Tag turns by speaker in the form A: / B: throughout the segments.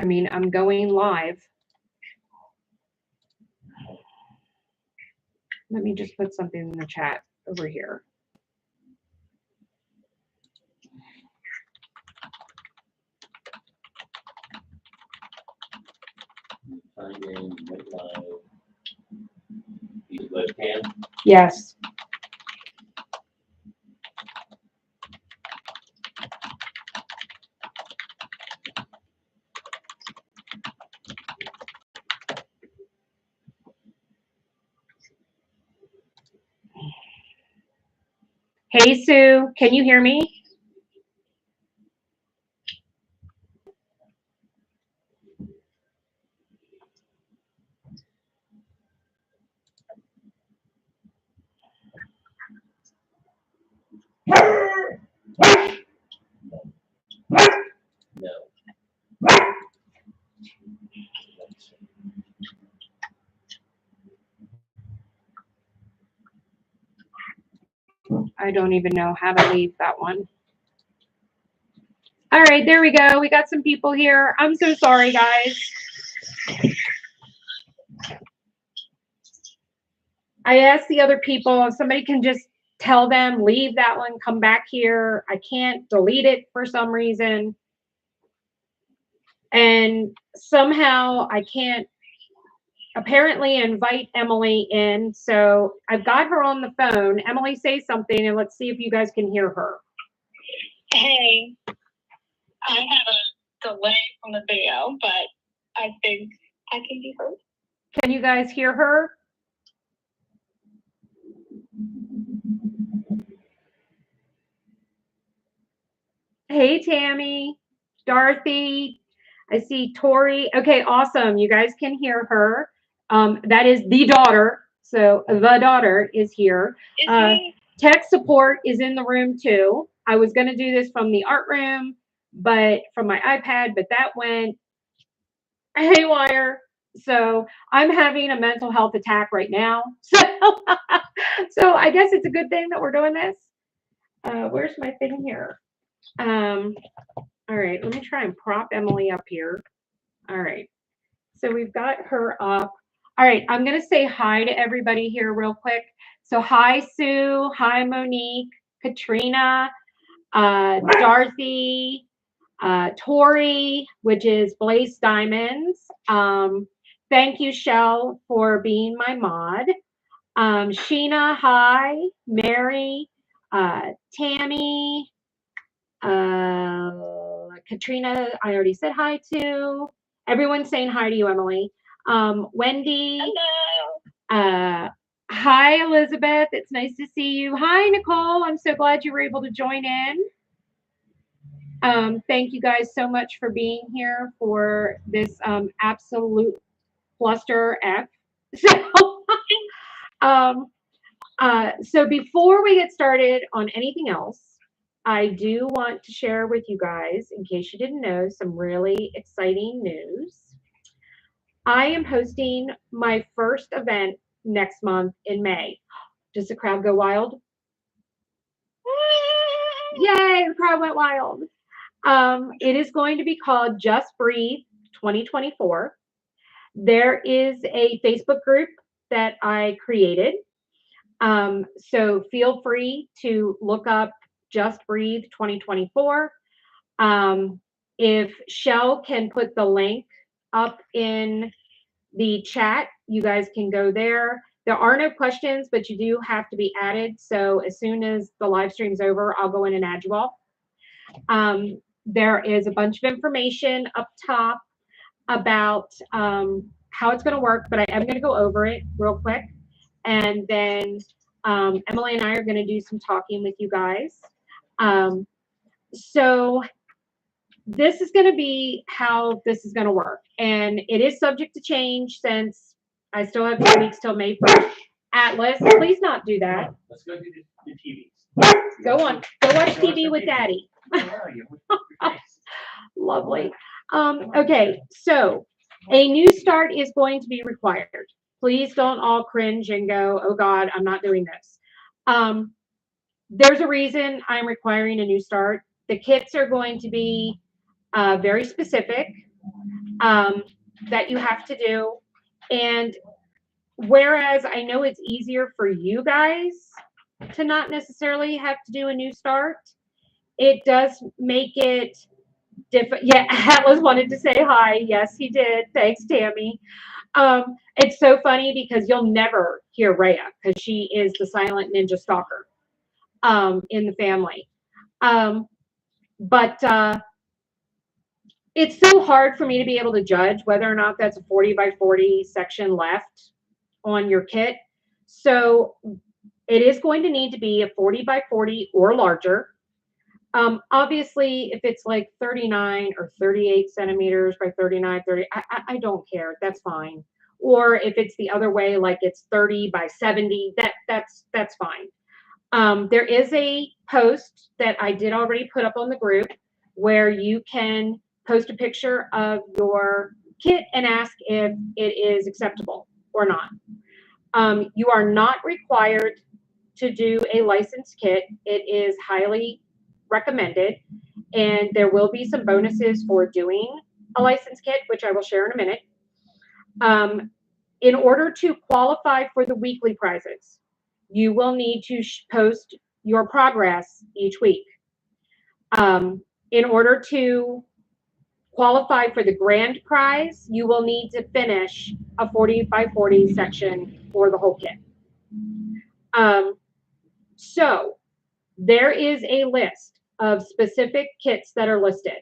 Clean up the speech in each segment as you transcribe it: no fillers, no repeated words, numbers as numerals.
A: I mean, I'm going live. Let me just put something in the chat over here. Yes. Hey, Sue, can you hear me? I don't even know how to leave that one. All right, there we go. We got some people here. I'm so sorry, guys. I asked the other people if somebody can just tell them, leave that one, come back here. I can't delete it for some reason. And somehow I can't apparently invite Emily in. So I've got her on the phone. Emily, say something and let's see if you guys can hear her.
B: Hey, I have a delay from the video, but I think I can be heard.
A: Can you guys hear her? Hey, Tammy, Dorothy, I see Tori. Okay, awesome. You guys can hear her. That is the daughter. So the daughter is here. Tech support is in the room too. I was going to do this from the art room, but from my iPad, but that went haywire. So I'm having a mental health attack right now. So I guess it's a good thing that we're doing this. Where's my thing here? All right, let me try and prop Emily up here. All right, so we've got her up. All right, I'm going to say hi to everybody here real quick. So hi, Sue. Hi, Monique, Katrina, Dorothy, Tori, which is Blaze Diamonds. Thank you, Shell, for being my mod. Sheena, hi. Mary, Tammy, Katrina, I already said hi to. Everyone's saying hi to you, Emily. Wendy.
B: Hello.
A: Hi, Elizabeth. It's nice to see you. Hi, Nicole. I'm so glad you were able to join in. Thank you guys so much for being here for this absolute cluster F. So before we get started on anything else, I do want to share with you guys, in case you didn't know, some really exciting news. I am hosting my first event next month in May. Does the crowd go wild? Yay, the crowd went wild. It is going to be called Just Breathe 2024. There is a Facebook group that I created. So feel free to look up Just Breathe 2024. If Shell can put the link up in the chat, you guys can go there. There are no questions, but you do have to be added. So as soon as the live stream's over, I'll go in and add you all. There is a bunch of information up top about how it's going to work, but I am going to go over it real quick. And then Emily and I are going to do some talking with you guys. So this is going to be how this is going to work. And it is subject to change since I still have 2 weeks till May 1st. Atlas, please not do that.
C: Let's go do the TV.
A: Go on. Go watch TV with Daddy. Lovely. Okay, so a new start is going to be required. Please don't all cringe and go, oh God, I'm not doing this. There's a reason I'm requiring a new start. The kits are going to be very specific. um, that you have to do. And whereas I know it's easier for you guys to not necessarily have to do a new start, it does make it different. Yeah, Atlas wanted to say hi. Yes, he did. Thanks, Tammy. It's so funny because you'll never hear Rhea because she is the silent ninja stalker in the family. Um, but it's so hard for me to be able to judge whether or not that's a 40 by 40 section left on your kit. So it is going to need to be a 40 by 40 or larger. Obviously, if it's like 39 or 38 centimeters by 39, 30, I don't care. That's fine. Or if it's the other way, like it's 30 by 70, that's fine. There is a post that I did already put up on the group where you can post a picture of your kit and ask if it is acceptable or not. You are not required to do a licensed kit. It is highly recommended, and there will be some bonuses for doing a licensed kit, which I will share in a minute. Um, in order to qualify for the weekly prizes, you will need to post your progress each week. In order to qualify for the grand prize, you will need to finish a 40 by 40 section for the whole kit. Um, so there is a list of specific kits that are listed.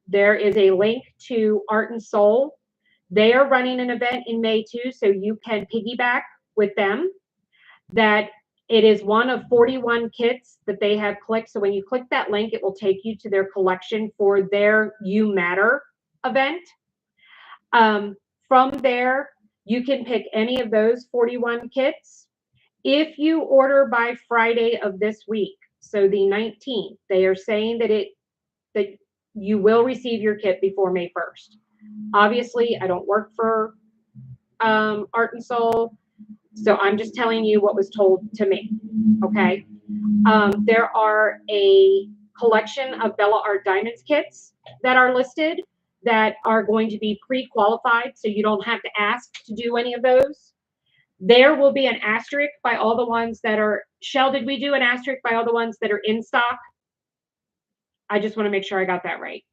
A: There is a link to Art and Soul. They are running an event in May too, so you can piggyback with them. That it is one of 41 kits that they have clicked. So when you click that link, it will take you to their collection for their You Matter event. From there, you can pick any of those 41 kits. If you order by Friday of this week, so the 19th, they are saying that you will receive your kit before May 1st. Obviously, I don't work for Art and Soul, so I'm just telling you what was told to me. Okay. There are a collection of Bella Art Diamonds kits that are listed that are going to be pre-qualified, so you don't have to ask to do any of those. There will be an asterisk by all the ones that are. Shell, did we do an asterisk by all the ones that are in stock? I just want to make sure I got that right.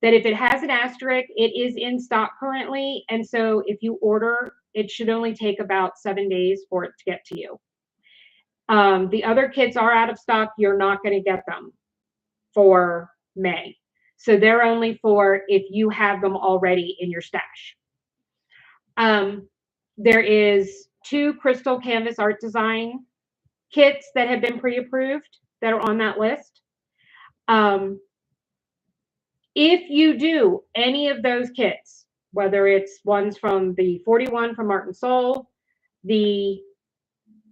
A: That if it has an asterisk, it is in stock currently. And so if you order, it should only take about 7 days for it to get to you. The other kits are out of stock. You're not going to get them for May. So they're only for if you have them already in your stash. There is 2 crystal canvas art design kits that have been pre-approved that are on that list. If you do any of those kits, whether it's ones from the 41 from Art and Soul, the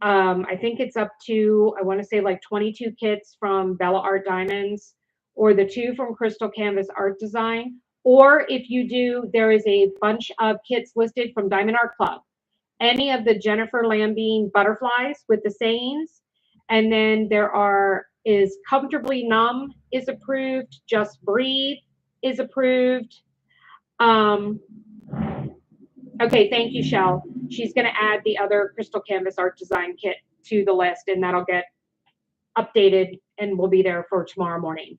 A: I think it's up to, I want to say like 22 kits from Bella Art Diamonds, or the 2 from Crystal Canvas Art Design, or if you do, there is a bunch of kits listed from Diamond Art Club. Any of the Jennifer Lambine butterflies with the sayings, and then is Comfortably Numb is approved, Just Breathe is approved. Um, okay, thank you, Shell. She's going to add the other Crystal Canvas Art Design kit to the list, and that'll get updated and will be there for tomorrow morning.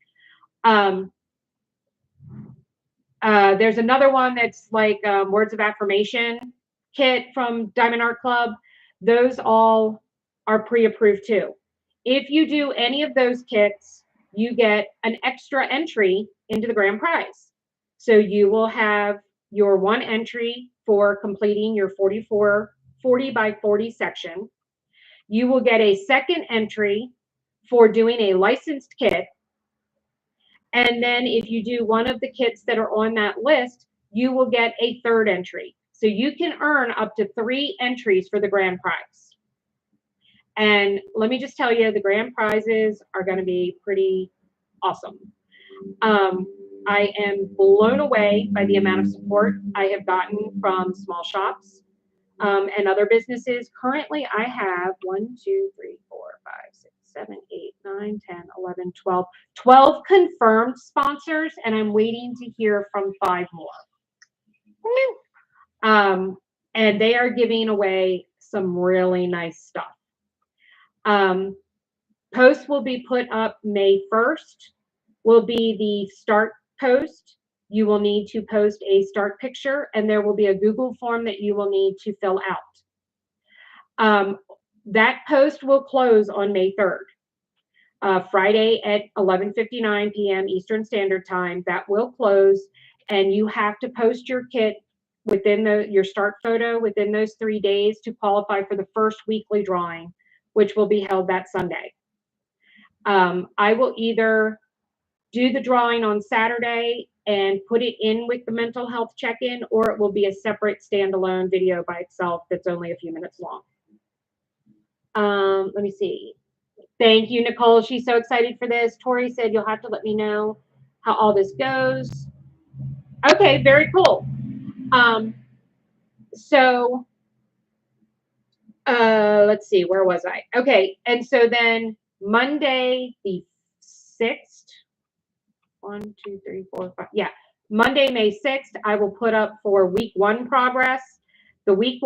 A: There's another one that's like Words of Affirmation kit from Diamond Art Club. Those all are pre-approved too. If you do any of those kits, you get an extra entry into the grand prize. So you will have your one entry for completing your 40 by 40 section. You will get a second entry for doing a licensed kit. And then if you do one of the kits that are on that list, you will get a third entry. So you can earn up to 3 entries for the grand prize. And let me just tell you, the grand prizes are going to be pretty awesome. I am blown away by the amount of support I have gotten from small shops and other businesses. Currently, I have 1, 2, 3, 4, 5, 6, 7, 8, 9, 10, 11, 12 confirmed sponsors, and I'm waiting to hear from 5 more. Um, and they are giving away some really nice stuff. Um, Posts will be put up May 1st, will be the start post. You will need to post a start picture, and there will be a Google form that you will need to fill out. That post will close on May 3rd. Friday at 11:59 p.m. Eastern Standard Time. That will close, and you have to post your kit within your start photo within those 3 days to qualify for the first weekly drawing, which will be held that Sunday. I will either do the drawing on Saturday and put it in with the mental health check-in, or it will be a separate standalone video by itself that's only a few minutes long. Let me see. Thank you, Nicole. She's so excited for this. Tori said you'll have to let me know how all this goes. Okay, very cool. Um, so let's see, where was I? Okay, and so then Monday the 6th, 1, 2, 3, 4, 5. Yeah, Monday, May 6th, I will put up for week 1 progress. The week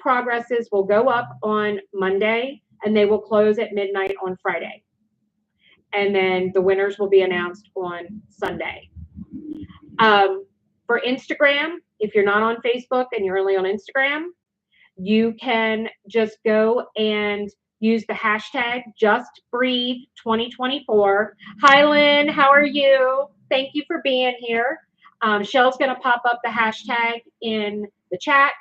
A: progresses will go up on Monday and they will close at midnight on Friday. And then the winners will be announced on Sunday. For Instagram, if you're not on Facebook and you're only on Instagram, you can just go and use the hashtag JustBreathe2024. Hi, Lynn. How are you? Thank you for being here. Shell's going to pop up the hashtag in the chat.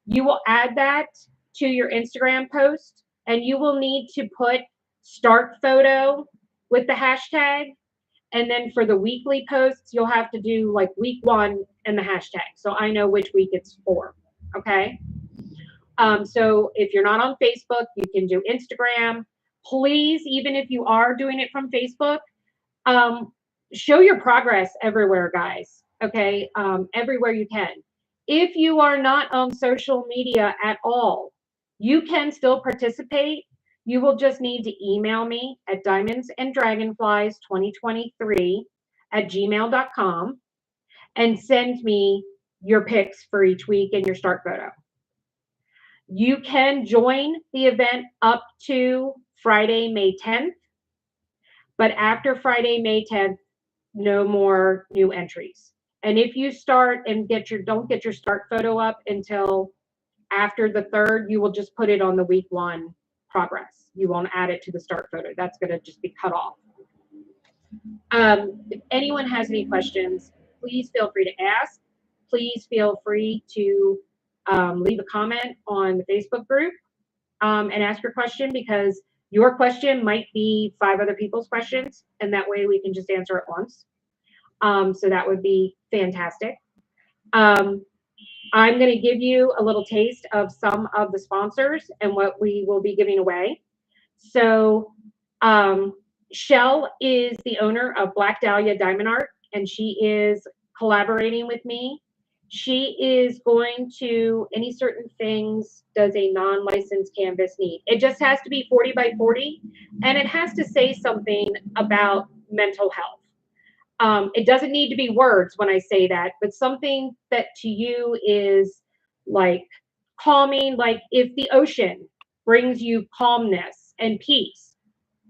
A: You will add that to your Instagram post, and you will need to put start photo with the hashtag. And then for the weekly posts, you'll have to do like week 1 and the hashtag. So I know which week it's for. Okay. So if you're not on Facebook, you can do Instagram. Please, even if you are doing it from Facebook, show your progress everywhere, guys. Okay. Everywhere you can. If you are not on social media at all, you can still participate. You will just need to email me at diamondsanddragonflies2023@gmail.com and send me your pics for each week and your start photo. You can join the event up to Friday, May 10th, but after Friday, May 10th, no more new entries. And if you start and don't get your start photo up until after the 3rd, you will just put it on the week 1 progress. You won't add it to the start photo. That's going to just be cut off. If anyone has any questions, please feel free to ask. Please feel free to leave a comment on the Facebook group and ask your question, because your question might be 5 other people's questions, and that way we can just answer it once. So that would be fantastic. I'm going to give you a little taste of some of the sponsors and what we will be giving away. So Shell is the owner of Black Dahlia Diamond Art, and she is collaborating with me. She is going to, any certain things does a non-licensed canvas need? It just has to be 40 by 40, and it has to say something about mental health. It doesn't need to be words when I say that, but something that to you is like calming, like if the ocean brings you calmness and peace,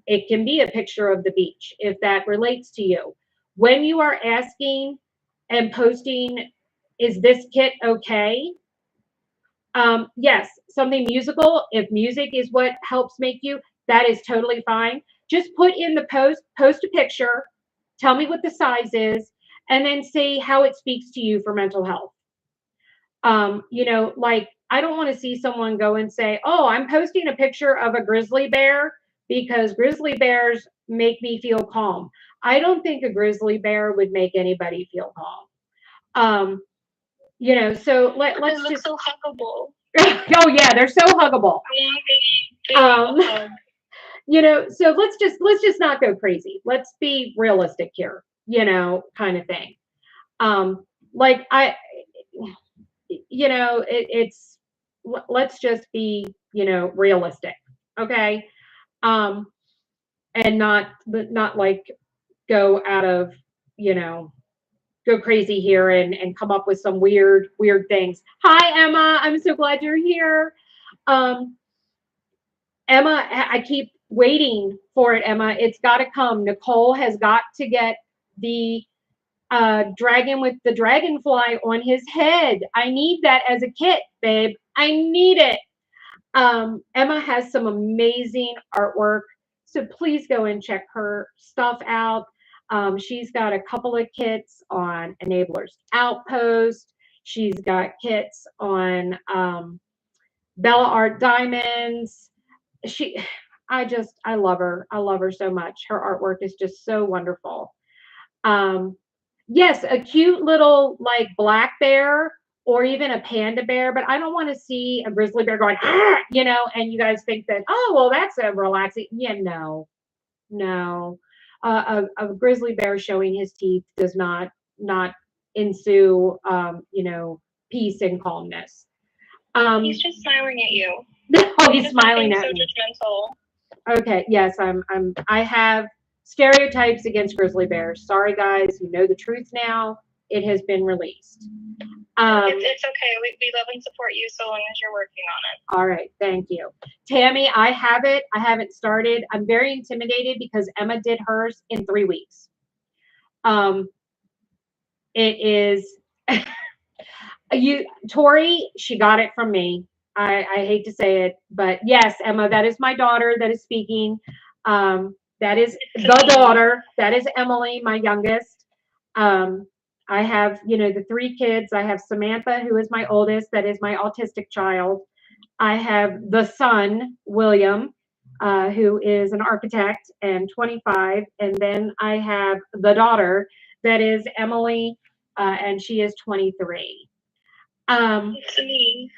A: it can be a picture of the beach if that relates to you. When you are asking and posting, is this kit okay? Yes, something musical. If music is what helps make you, that is totally fine. Just put in the post a picture, tell me what the size is, and then say how it speaks to you for mental health. Like I don't want to see someone go and say, oh, I'm posting a picture of a grizzly bear because grizzly bears make me feel calm. I don't think a grizzly bear would make anybody feel calm. So let's just
B: so huggable.
A: Oh yeah, they're so huggable. So let's just not go crazy. Let's be realistic here, kind of thing. Like let's just be, realistic, okay? And not like go out of, go crazy here and come up with some weird things. Hi, Emma. I'm so glad you're here. Um, Emma, I keep waiting for it, Emma. It's got to come. Nicole has got to get the dragon with the dragonfly on his head. I need that as a kit, babe. I need it. Emma has some amazing artwork, so please go and check her stuff out. She's got a couple of kits on Enablers Outpost. She's got kits on Bella Art Diamonds. She, I love her. I love her so much. Her artwork is just so wonderful. Um, yes, a cute little like black bear or even a panda bear, but I don't want to see a grizzly bear going, ah, and you guys think that, oh, well, that's a relaxing. Yeah, no, no. A grizzly bear showing his teeth does not ensue, peace and calmness.
B: He's just smiling at you.
A: Oh, he's smiling at
B: so
A: me.
B: judgmental.
A: Okay, yes, I have stereotypes against grizzly bears. Sorry guys, you know the truth now. It has been released.
B: It's okay. We love and support you so long as you're working on it.
A: All right, thank you. Tammy, I have it. I haven't started. I'm very intimidated because Emma did hers in 3 weeks. It is Tori, she got it from me. I hate to say it, but yes, Emma, that is my daughter that is speaking. That is the daughter. That is Emily, my youngest. Um, I have, the 3 kids. I have Samantha, who is my oldest, that is my autistic child. I have the son, William, who is an architect and 25. And then I have the daughter, that is Emily, and she is 23.
B: It's me.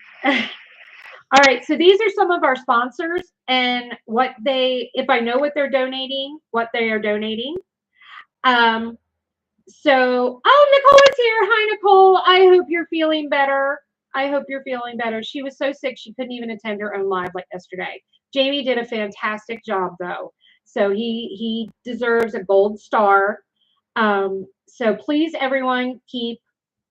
A: All right, so these are some of our sponsors and if I know what they're donating, what they are donating. Oh, Nicole is here. Hi, Nicole. I hope you're feeling better. I hope you're feeling better. She was so sick she couldn't even attend her own live like yesterday. Jamie did a fantastic job though, so he deserves a gold star. So please, everyone, keep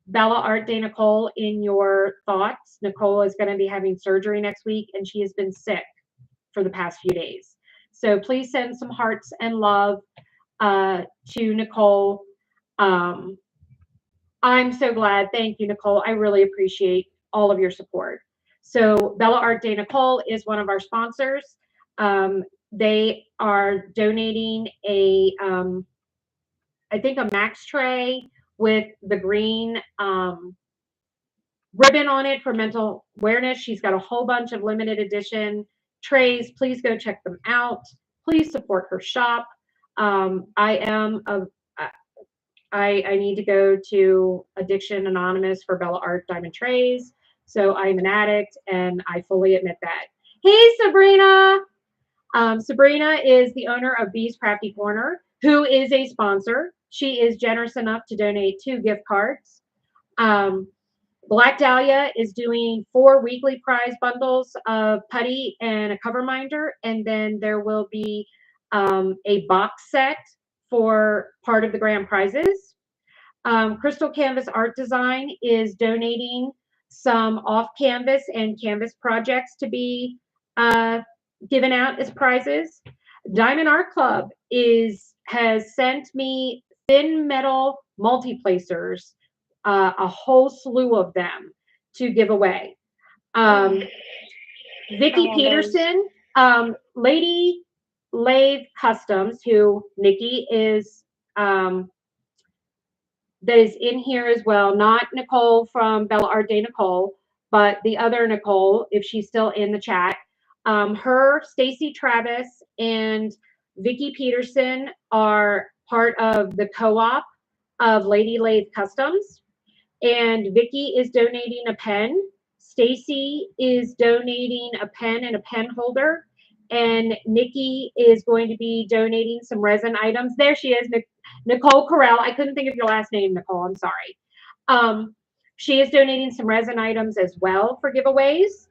A: Bella Art Day Nicole in your thoughts. Nicole is going to be having surgery next week, and she has been sick for the past few days. So please send some hearts and love to Nicole. Um, I'm so glad. Thank you, Nicole. I really appreciate all of your support. So Bella Art Day Nicole is one of our sponsors. They are donating I think a Max tray with the green ribbon on it for mental awareness. She's got a whole bunch of limited edition trays. Please go check them out. Please support her shop. I am a I need to go to Addiction Anonymous for Bella Art Diamond Trays. So I'm an addict and I fully admit that. Hey, Sabrina. Sabrina is the owner of Bee's Crafty Corner, who is a sponsor. She is generous enough to donate 2 gift cards. Black Dahlia is doing 4 weekly prize bundles of putty and a cover minder. And then there will be a box set for part of the grand prizes. Crystal Canvas Art Design is donating some off canvas and canvas projects to be given out as prizes. Diamond Art Club has sent me thin metal multi-placers, a whole slew of them to give away. Vicki Peterson, Lady Lathe Customs, who Nikki is that is in here as well. Not Nicole from Bella Art Day Nicole, but the other Nicole, if she's still in the chat. Her, Stacy Travis, and Vicki Peterson are part of the co-op of Lady Lathe Customs. And Vicki is donating a pen. Stacy is donating a pen and a pen holder. And Nikki is going to be donating some resin items. There she is, Nicole Corral. I couldn't think of your last name, Nicole. I'm sorry. She is donating some resin items as well for giveaways.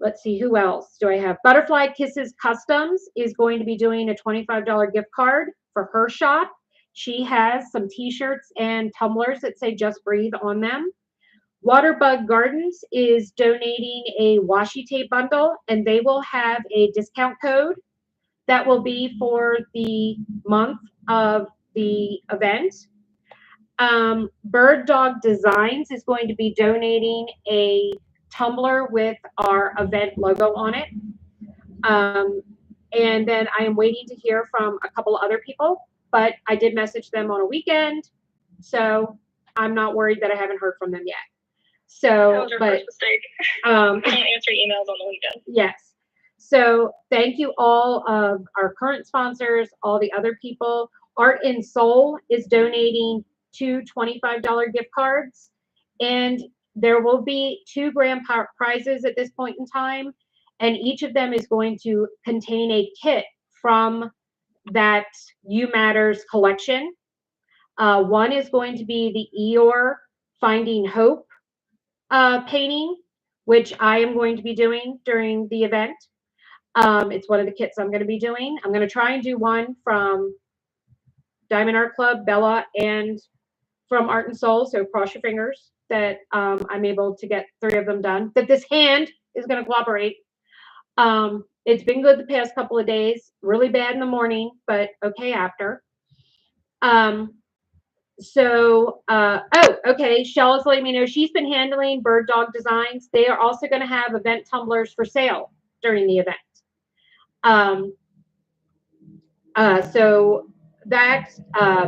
A: Let's see, who else do I have? Butterfly Kisses Customs is going to be doing a $25 gift card for her shop. She has some t-shirts and tumblers that say Just Breathe on them. Waterbug Gardens is donating a washi tape bundle, and they will have a discount code that will be for the month of the event. Bird Dog Designs is going to be donating a tumbler with our event logo on it. Um, and then I am waiting to hear from a couple of other people, but I did message them on a weekend, so I'm not worried that I haven't heard from them yet. So,
B: that was your first mistake. Don't answer emails on the weekend.
A: Yes. So thank you all of our current sponsors, all the other people. Art in Soul is donating two $25 gift cards, and there will be two grand prizes at this point in time, and each of them is going to contain a kit from that You Matters collection. One is going to be the Eeyore Finding Hope painting, which I am going to be doing during the event. It's one of the kits I'm going to be doing. I'm going to try and do one from Diamond Art Club, Bella, and from Art and Soul. So cross your fingers that I'm able to get three of them done. That this hand is going to cooperate. It's been good the past couple of days. Really bad in the morning, but okay after. Okay. Shell is letting me know she's been handling Bird Dog Designs. They are also going to have event tumblers for sale during the event. So that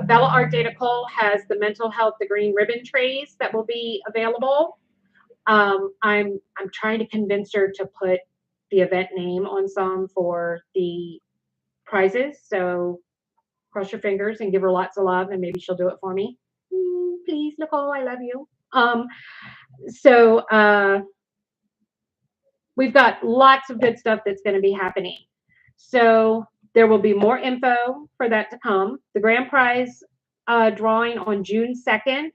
A: Bella Art Data Cole has the mental health, the green ribbon trays that will be available. I'm trying to convince her to put the event name on some for the prizes. So cross your fingers and give her lots of love, and maybe she'll do it for me. Please, Nicole, I love you. So we've got lots of good stuff that's going to be happening. So there will be more info for that to come. The grand prize drawing on June 2nd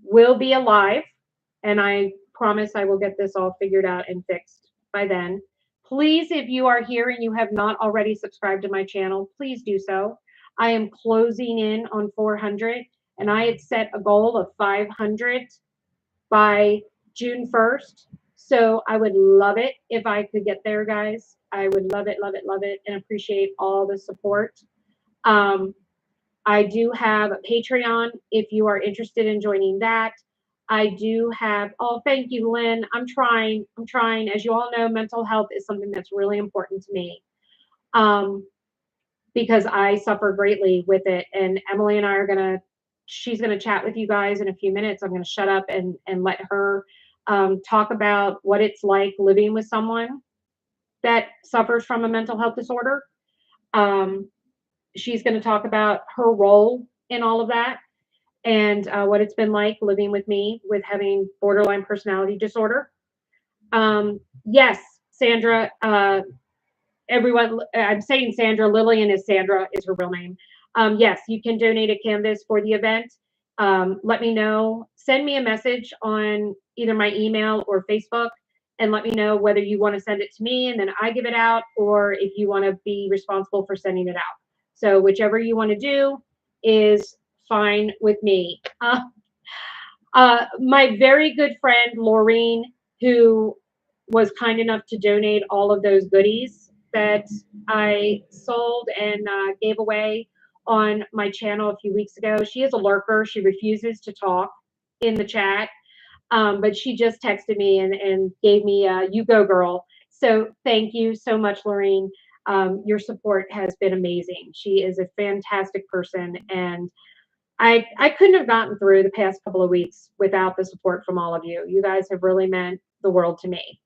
A: will be alive, and I promise I will get this all figured out and fixed by then. Please, if you are here and you have not already subscribed to my channel, please do so. I am closing in on 400, and I had set a goal of 500 by June 1st. So I would love it if I could get there, guys. I would love it, love it, love it, and appreciate all the support. I do have a Patreon if you are interested in joining that. I do have, oh, thank you, Lynn. I'm trying. As you all know, mental health is something that's really important to me because I suffer greatly with it. And Emily and I are she's going to chat with you guys in a few minutes. I'm going to shut up and let her talk about what it's like living with someone that suffers from a mental health disorder. She's going to talk about her role in all of that and what it's been like living with me with having borderline personality disorder. Yes, Sandra, everyone, I'm saying Sandra, Lillian is Sandra, is her real name. Yes, you can donate a canvas for the event. Let me know. Send me a message on either my email or Facebook and let me know whether you want to send it to me and then I give it out or if you want to be responsible for sending it out. So whichever you want to do is fine with me. My very good friend, Laureen, who was kind enough to donate all of those goodies that I sold and gave away on my channel a few weeks ago. She is a lurker. She refuses to talk in the chat, but she just texted me and gave me a "you go, girl." So thank you so much, Laureen. Your support has been amazing. She is a fantastic person, and I couldn't have gotten through the past couple of weeks without the support from all of you. You guys have really meant the world to me.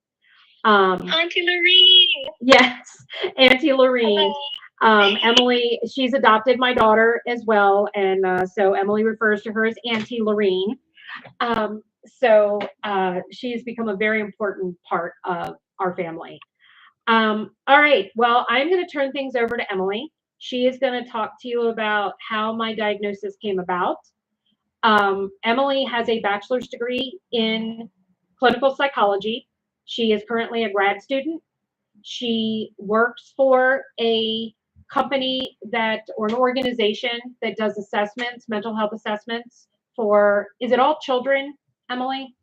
B: Auntie Lorene.
A: Yes, Auntie Lorene. Emily, she's adopted my daughter as well, and so Emily refers to her as Auntie Lorene. She has become a very important part of our family. All right, well, I'm going to turn things over to Emily. She is going to talk to you about how my diagnosis came about. Emily has a bachelor's degree in clinical psychology. She is currently a grad student. She works for a company or an organization that does assessments, mental health assessments for, is it all children, Emily?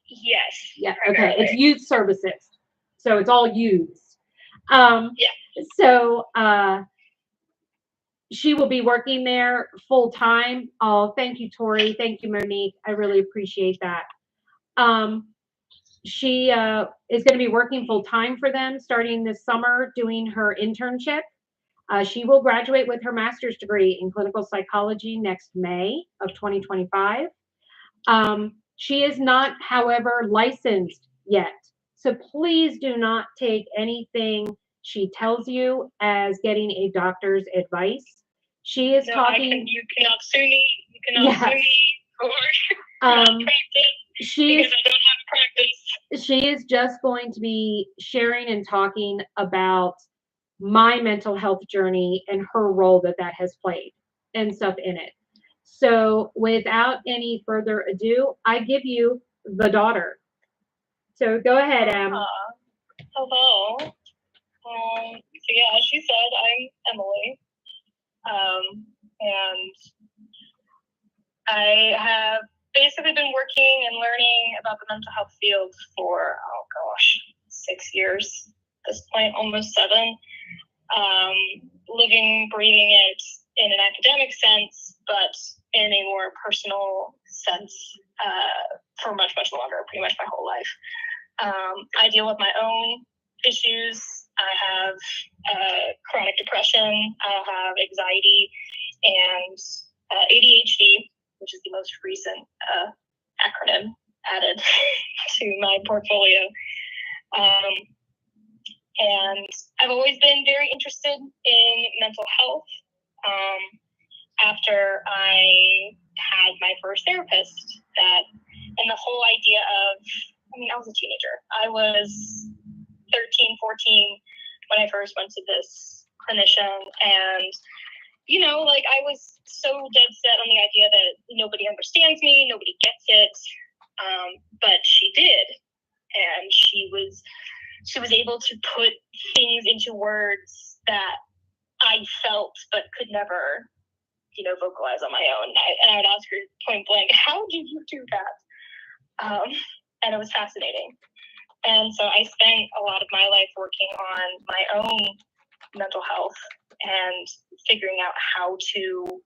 B: Yes.
A: Yeah, okay. It's youth services. So it's all youths. So she will be working there full time. Oh, thank you, Tori. Thank you, Monique. I really appreciate that. She is going to be working full time for them starting this summer, doing her internship. She will graduate with her master's degree in clinical psychology next May of 2025. She is not, however, licensed yet. So please do not take anything she tells you as getting a doctor's advice. She is talking.
B: You cannot sue me. You cannot sue me for practice. Because I don't have practice.
A: She is just going to be sharing and talking about my mental health journey and her role that has played and stuff in it. So without any further ado, I give you the daughter. So go ahead, Em.
B: Hello. So yeah, as she said, I'm Emily. And I have basically been working and learning about the mental health field for, 6 years at this point, almost 7. Living, breathing it in an academic sense, but in a more personal sense for much, much longer, pretty much my whole life. I deal with my own issues. I have chronic depression. I have anxiety and ADHD, which is the most recent acronym added to my portfolio. And I've always been very interested in mental health. After I had my first therapist, and the whole idea of, I was a teenager. I was 13, 14 when I first went to this clinician, and I was so dead set on the idea that nobody understands me, nobody gets it, but she did, and she was able to put things into words that I felt but could never, vocalize on my own. And I would ask her point blank, how did you do that? And it was fascinating. And so I spent a lot of my life working on my own mental health and figuring out how to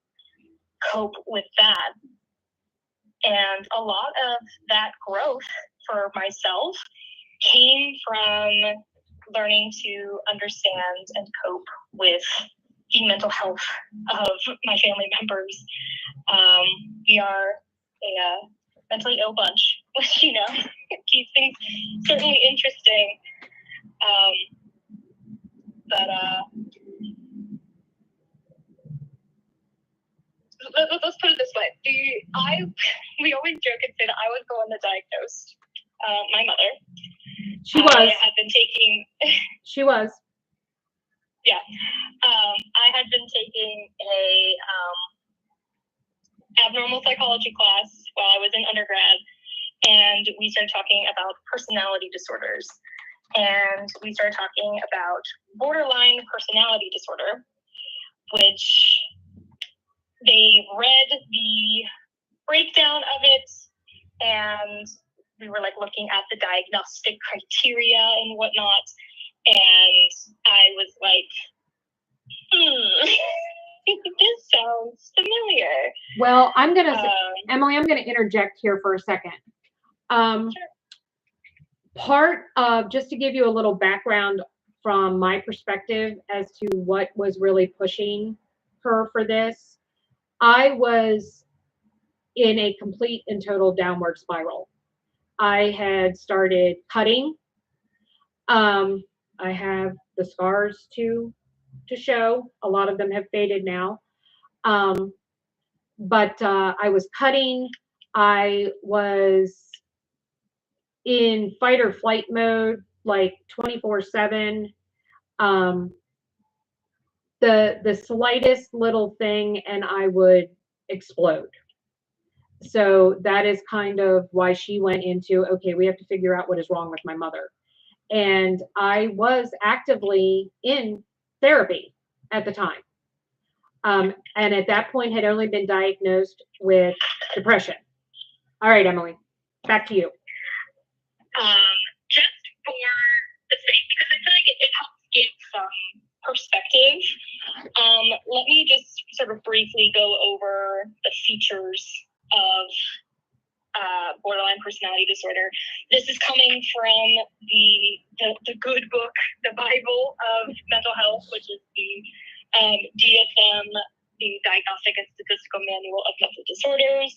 B: cope with that. And a lot of that growth for myself came from learning to understand and cope with the mental health of my family members. We are a mentally ill bunch, which, keeps things certainly interesting. But let's put it this way. We always joke and say that I was the one that diagnosed my mother.
A: She was.
B: I had been taking.
A: She was.
B: Yeah. I had been taking a abnormal psychology class while I was in undergrad, and we started talking about personality disorders. And we started talking about borderline personality disorder, which they read the breakdown of it, and we were looking at the diagnostic criteria and whatnot, and I was like, this sounds familiar.
A: Well, Emily, I'm gonna interject here for a second.
B: Sure.
A: Part of, just to give you a little background from my perspective as to what was really pushing her for this, I was in a complete and total downward spiral. I had started cutting. I have the scars to show. A lot of them have faded now. But I was cutting. I was in fight or flight mode, 24/7. The slightest little thing and I would explode. So that is kind of why she went into, okay, we have to figure out what is wrong with my mother. And I was actively in therapy. at the time. And at that point had only been diagnosed with depression. All right, Emily, back to you.
B: Just for the sake, because I feel like it helps give some perspective, let me just sort of briefly go over the features of borderline personality disorder. This is coming from the good book, the Bible of mental health, which is the DSM, the Diagnostic and Statistical Manual of Mental Disorders.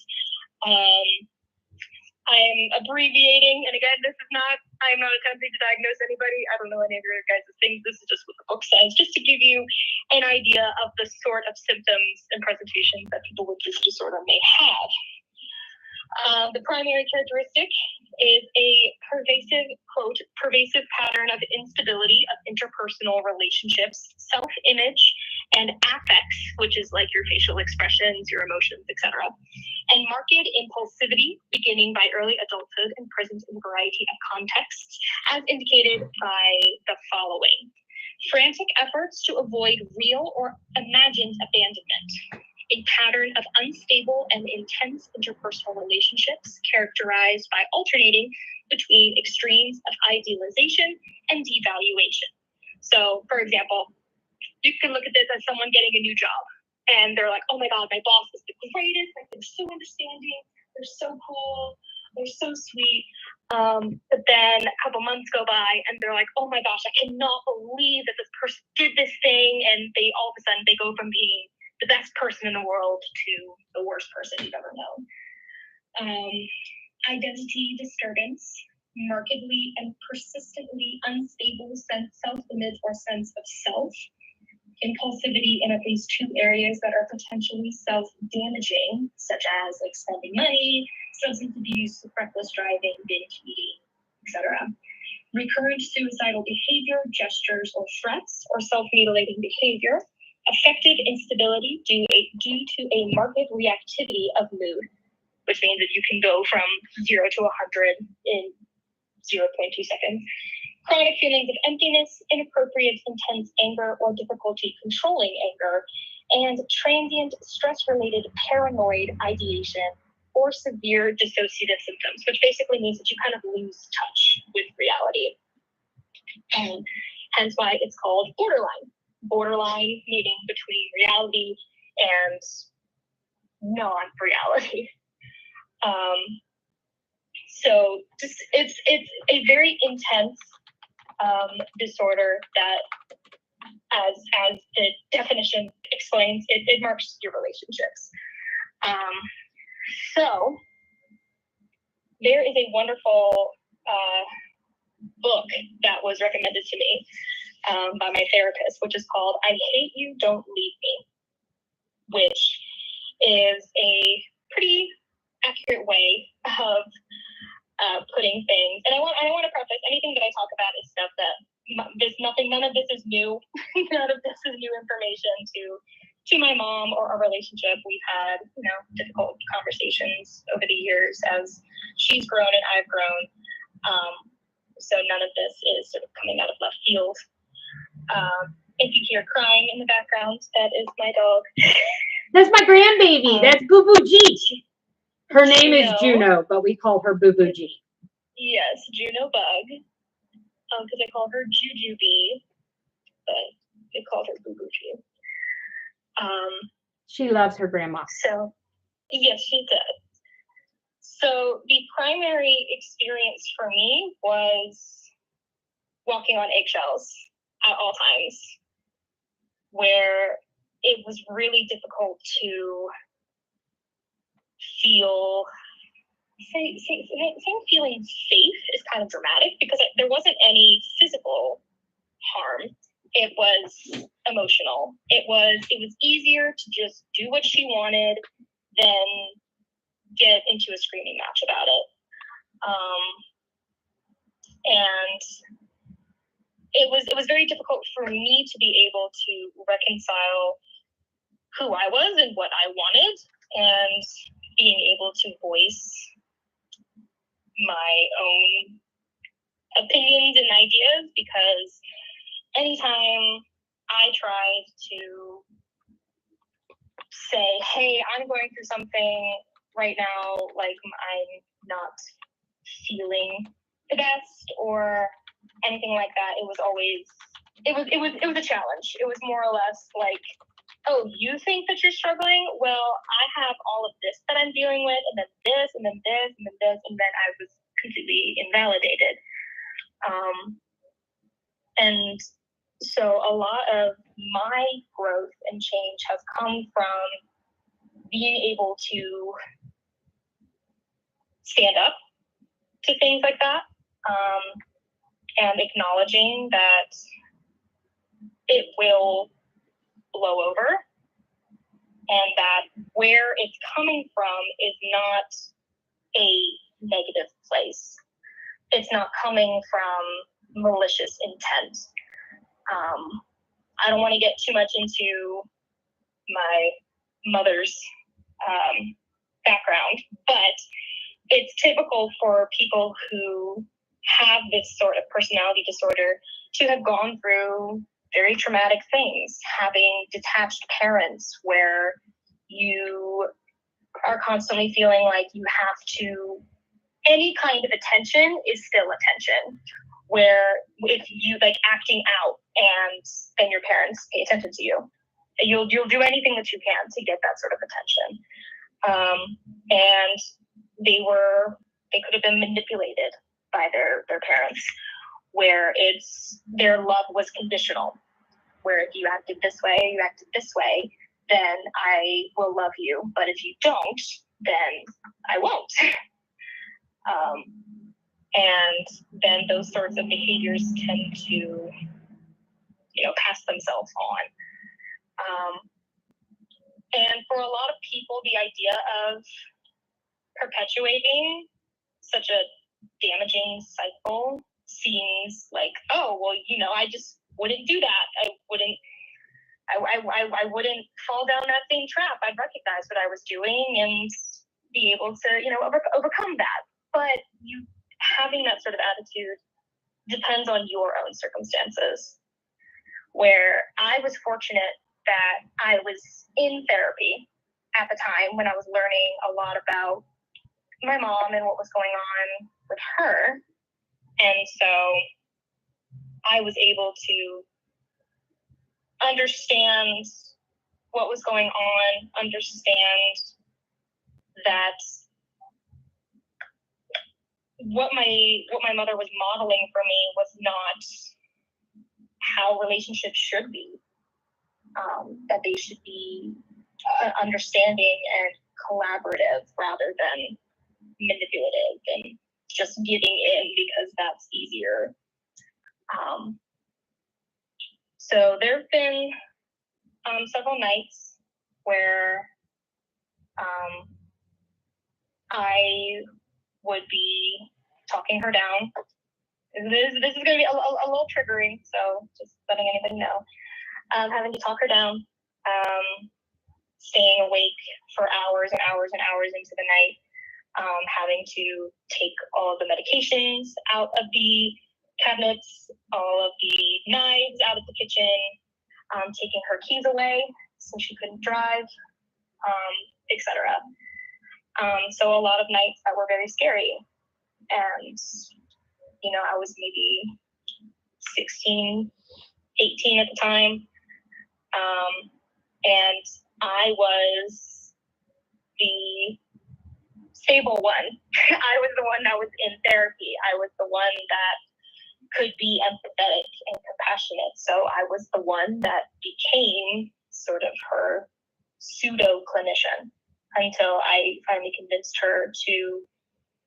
B: I'm abbreviating, and again, I'm not attempting to diagnose anybody. I don't know any of your guys' things. This is just what the book says, just to give you an idea of the sort of symptoms and presentations that people with this disorder may have. The primary characteristic is a pervasive pattern of instability of interpersonal relationships, self-image, and affects, which is like your facial expressions, your emotions, etc., and marked impulsivity beginning by early adulthood and present in a variety of contexts, as indicated by the following: frantic efforts to avoid real or imagined abandonment, a pattern of unstable and intense interpersonal relationships characterized by alternating between extremes of idealization and devaluation. So, for example, you can look at this as someone getting a new job, and they're like, oh my God, my boss is the greatest, like, they're so understanding, they're so cool, they're so sweet. But then a couple months go by, and they're like, oh my gosh, I cannot believe that this person did this thing, and they all of a sudden, they go from being the best person in the world to the worst person you've ever known. Identity disturbance, markedly and persistently unstable self-image or sense of self, impulsivity in at least two areas that are potentially self-damaging, such as like spending money, substance abuse, reckless driving, binge eating, etc. Recurrent suicidal behavior, gestures, or threats, or self-mutilating behavior. Affective instability due to a marked reactivity of mood, which means that you can go from 0 to 100 in 0.2 seconds. Chronic feelings of emptiness, inappropriate, intense anger, or difficulty controlling anger, and transient stress-related paranoid ideation or severe dissociative symptoms, which basically means that you kind of lose touch with reality. And hence why it's called borderline. Borderline meaning between reality and non-reality. So just it's a very intense disorder that, as the definition explains, it marks your relationships. So there is a wonderful book that was recommended to me by my therapist, which is called I Hate You, Don't Leave Me, which is a pretty accurate way of putting things. And I want to preface, anything that I talk about is stuff that none of this is new. None of this is new information to my mom or our relationship. We've had, difficult conversations over the years as she's grown and I've grown. So none of this is sort of coming out of left field. If you hear crying in the background, that is my dog.
A: That's my grandbaby. That's Boo Boo G. Her name is Juno, but we call her Boo Boo G.
B: Yes, Juno Bug. Because I call her Juju Bee, but they call her Boo Boo G.
A: She loves her grandma.
B: So, yes, she does. So the primary experience for me was walking on eggshells at all times, where it was really difficult to feel, saying feeling safe is kind of dramatic because there wasn't any physical harm. It was emotional. It was easier to just do what she wanted than get into a screaming match about it. And it was very difficult for me to be able to reconcile who I was and what I wanted, and being able to voice my own opinions and ideas, because anytime I tried to say, hey, I'm going through something right now, like I'm not feeling the best or anything like that. It was always it was a challenge. It was more or less like, oh, you think that you're struggling? Well, I have all of this that I'm dealing with, and then this, and then this, and then this, and then I was completely invalidated. And so a lot of my growth and change has come from being able to stand up to things like that, and acknowledging that it will blow over, and that where it's coming from is not a negative place. It's not coming from malicious intent. I don't want to get too much into my mother's background, but it's typical for people who have this sort of personality disorder to have gone through very traumatic things, having detached parents where you are constantly feeling like you have to, any kind of attention is still attention, where if you like acting out and then your parents pay attention to you, you'll do anything that you can to get that sort of attention. And they could have been manipulated by their parents, where it's their love was conditional, where if you acted this way, then I will love you, but if you don't, then I won't. And then those sorts of behaviors tend to, pass themselves on. And for a lot of people, the idea of perpetuating such a damaging cycle seems like, oh, well, I just wouldn't do that. I wouldn't fall down that same trap. I'd recognize what I was doing and be able to, overcome that. But having that sort of attitude depends on your own circumstances. Where I was fortunate that I was in therapy at the time when I was learning a lot about my mom and what was going on with her. And so I was able to understand what was going on, understand that what my mother was modeling for me was not how relationships should be. That they should be understanding and collaborative rather than manipulative and just giving in because that's easier. So there have been several nights where I would be talking her down. This is going to be a little triggering, so just letting anybody know. Having to talk her down, staying awake for hours and hours and hours into the night, having to take all of the medications out of the cabinets, all of the knives out of the kitchen, taking her keys away so she couldn't drive, etc. So a lot of nights that were very scary. And, I was maybe 16, 18 at the time. And I was the stable one. I was the one that was in therapy. I was the one that could be empathetic and compassionate. So I was the one that became sort of her pseudo clinician until I finally convinced her to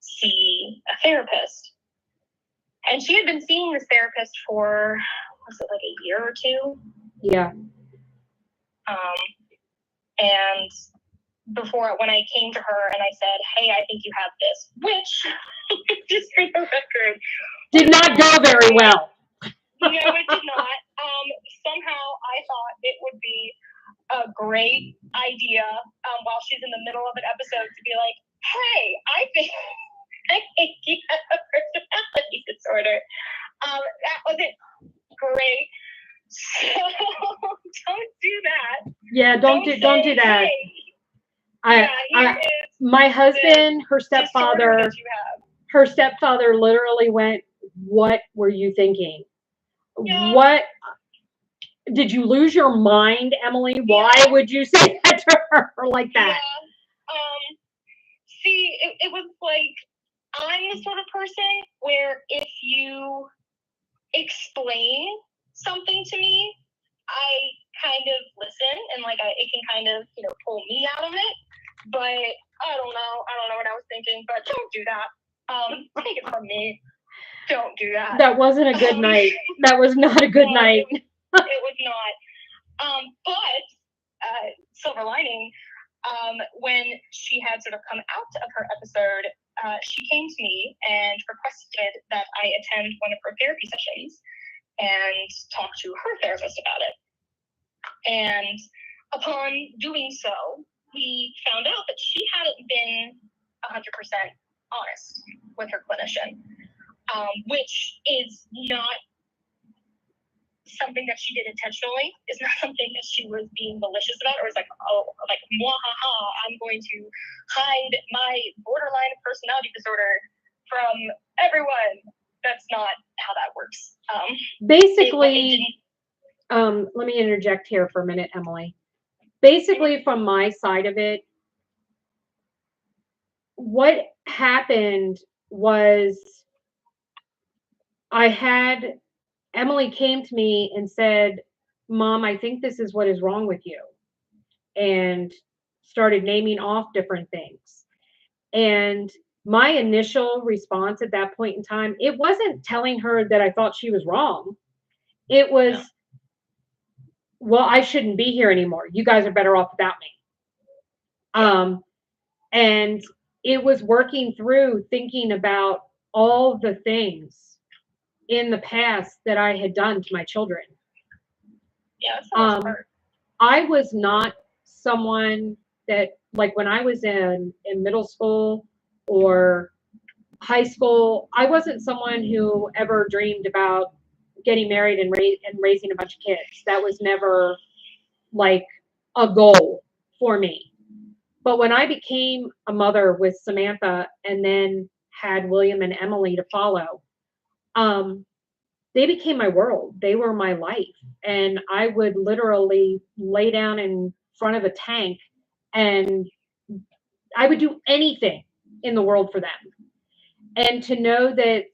B: see a therapist. And she had been seeing this therapist for, was it like a year or two?
A: Yeah.
B: And before, when I came to her and I said, hey, I think you have this, which, just for the record,
A: did not go very well.
B: No, it did not. Somehow I thought it would be a great idea while she's in the middle of an episode to be like, hey, I think you have a personality disorder. That wasn't great. So
A: Yeah, don't do that.
B: Hey.
A: My husband, her stepfather literally went, "What were you thinking?
B: Yeah.
A: What did you lose your mind, Emily? Why would you say that to her like that?"
B: Yeah. See, it was like, I'm the sort of person where if you explain something to me, I kind of listen and like it can kind of pull me out of it. But I don't know what I was thinking. But don't do that. Take it from me. Don't do that.
A: That wasn't a good night. That was not a good night.
B: It was not. But silver lining. When she had sort of come out of her episode, she came to me and requested that I attend one of her therapy sessions and talk to her therapist about it. And upon doing so, we found out that she hadn't been 100% honest with her clinician, which is not something that she did intentionally, is not something that she was being malicious about, or was like, mwahaha, I'm going to hide my borderline personality disorder from everyone. That's not how that works.
A: Basically, let me interject here for a minute, Emily. Basically, from my side of it, what happened was Emily came to me and said, "Mom, I think this is what is wrong with you," and started naming off different things. And my initial response at that point in time, it wasn't telling her that I thought she was wrong. It was, well, I shouldn't be here anymore. You guys are better off without me. And it was working through thinking about all the things in the past that I had done to my children.
B: Yeah,
A: I was not someone that, like, when I was in middle school or high school, I wasn't someone who ever dreamed about getting married and raising a bunch of kids. That was never like a goal for me. But when I became a mother with Samantha and then had William and Emily to follow, they became my world. They were my life. And I would literally lay down in front of a tank and I would do anything in the world for them. And to know that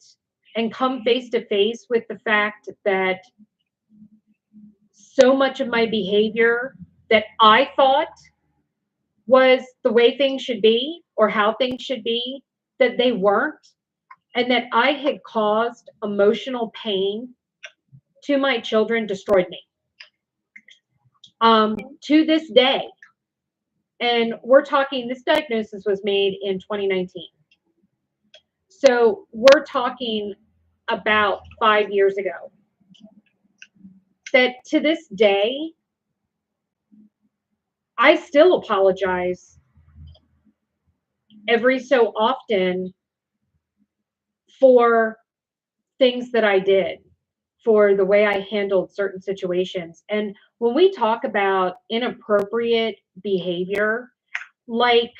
A: and come face to face with the fact that so much of my behavior that I thought was the way things should be or how things should be, that they weren't, and that I had caused emotional pain to my children destroyed me. To this day, and we're talking, this diagnosis was made in 2019. So we're talking about 5 years ago. That to this day, I still apologize every so often for things that I did, for the way I handled certain situations. And when we talk about inappropriate behavior, like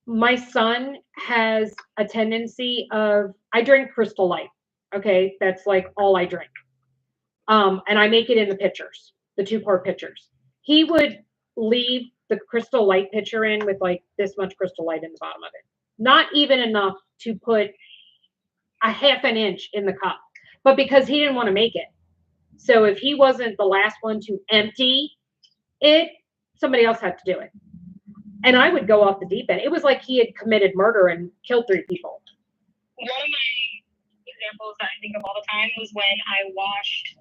A: my son has a tendency of, I drink Crystal Light. Okay, that's like all I drink. And I make it in the pitchers, the 2-quart pitchers. He would leave the Crystal Light pitcher in with like this much Crystal Light in the bottom of it. Not even enough to put a half an inch in the cup, but because he didn't want to make it. So if he wasn't the last one to empty it, somebody else had to do it. And I would go off the deep end. It was like he had committed murder and killed 3 people.
B: One of my examples that I think of all the time was when I washed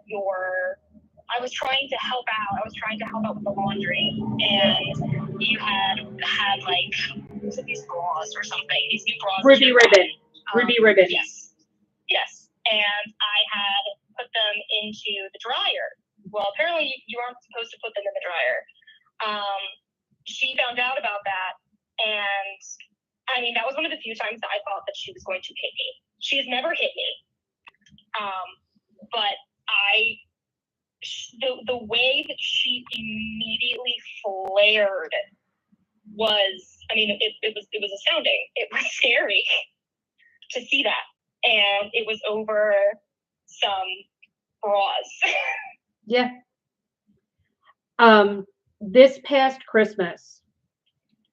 B: I was trying to help out. I was trying to help out with the laundry, and you had like, was it these bras or something? These new bras.
A: Ruby ribbon. Ruby ribbon.
B: Yes. And I had put them into the dryer. Well, apparently you aren't supposed to put them in the dryer. She found out about that, and I mean, that was one of the few times that I thought that she was going to hit me. She has never hit me, but the way that she immediately flared was, I mean, it was astounding. It was scary to see that. And it was over some bras.
A: Yeah. This past Christmas,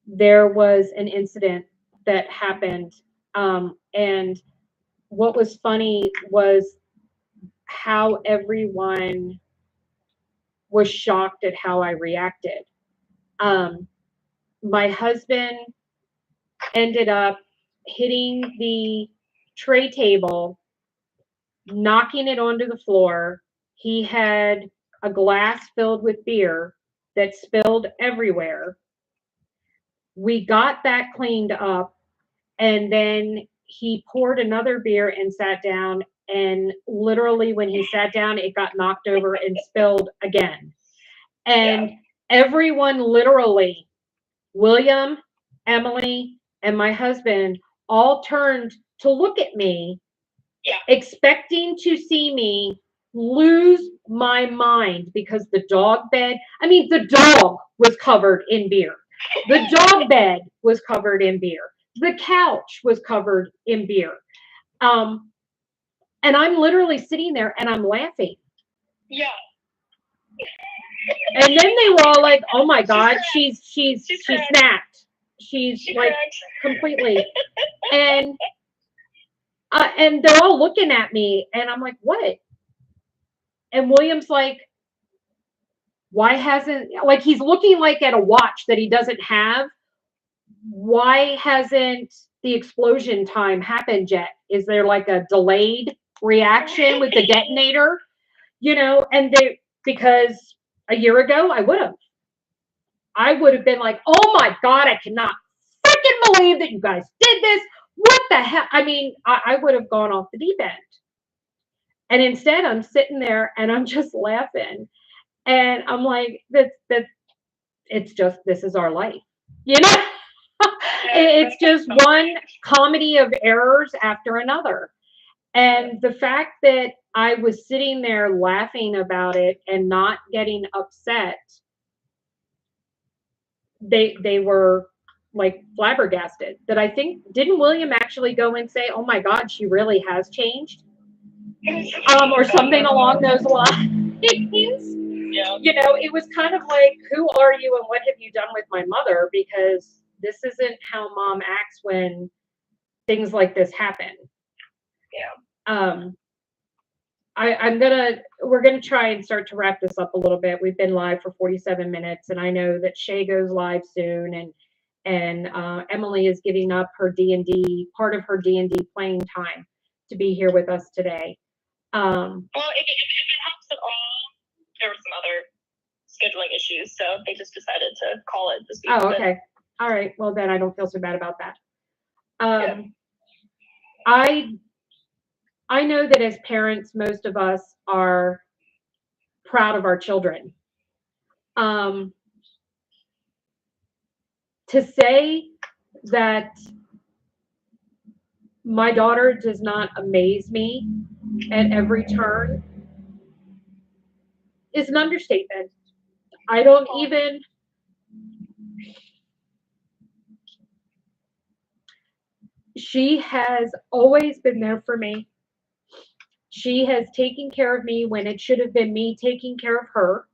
A: there was an incident that happened. And what was funny was how everyone was shocked at how I reacted. Um, my husband ended up hitting the tray table, knocking it onto the floor. He had a glass filled with beer that spilled everywhere. We got that cleaned up, and then he poured another beer and sat down. And literally, when he sat down, it got knocked over and spilled again. And everyone literally, William, Emily, and my husband all turned to look at me, expecting to see me lose my mind because the dog bed, I mean, the dog was covered in beer. The dog bed was covered in beer. The couch was covered in beer. And I'm literally sitting there and I'm laughing.
B: Yeah.
A: And then they were all like, "Oh my God, she snapped. She's like completely." And they're all looking at me, and I'm like, "What?" And William's like, "Why hasn't, like, he's looking like at a watch that he doesn't have. Why hasn't the explosion time happened yet? Is there like a delayed reaction with the detonator?" And because a year ago I would have been like, "Oh my God, I cannot freaking believe that you guys did this. What the hell?" I mean, I would have gone off the deep end. And instead, I'm sitting there and I'm just laughing. And I'm like, it's just, this is our life. It's just one comedy of errors after another. And the fact that I was sitting there laughing about it and not getting upset, they were like flabbergasted. That I think, didn't William actually go and say, "Oh my God, she really has changed," or something along those lines?
B: Yeah.
A: It was kind of like, who are you and what have you done with my mother? Because this isn't how mom acts when things like this happen.
B: Yeah.
A: We're gonna try and start to wrap this up a little bit. We've been live for 47 minutes, and I know that Shay goes live soon, and Emily is giving up her D&D, part of her D&D playing time, to be here with us today.
B: Well, if it helps at all, there were some other scheduling issues, so they just decided to call it this week.
A: Oh, okay. All right. Well, then I don't feel so bad about that.
B: Yeah.
A: I know that as parents, most of us are proud of our children. To say that my daughter does not amaze me at every turn is an understatement. I don't even. She has always been there for me. She has taken care of me when it should have been me taking care of her.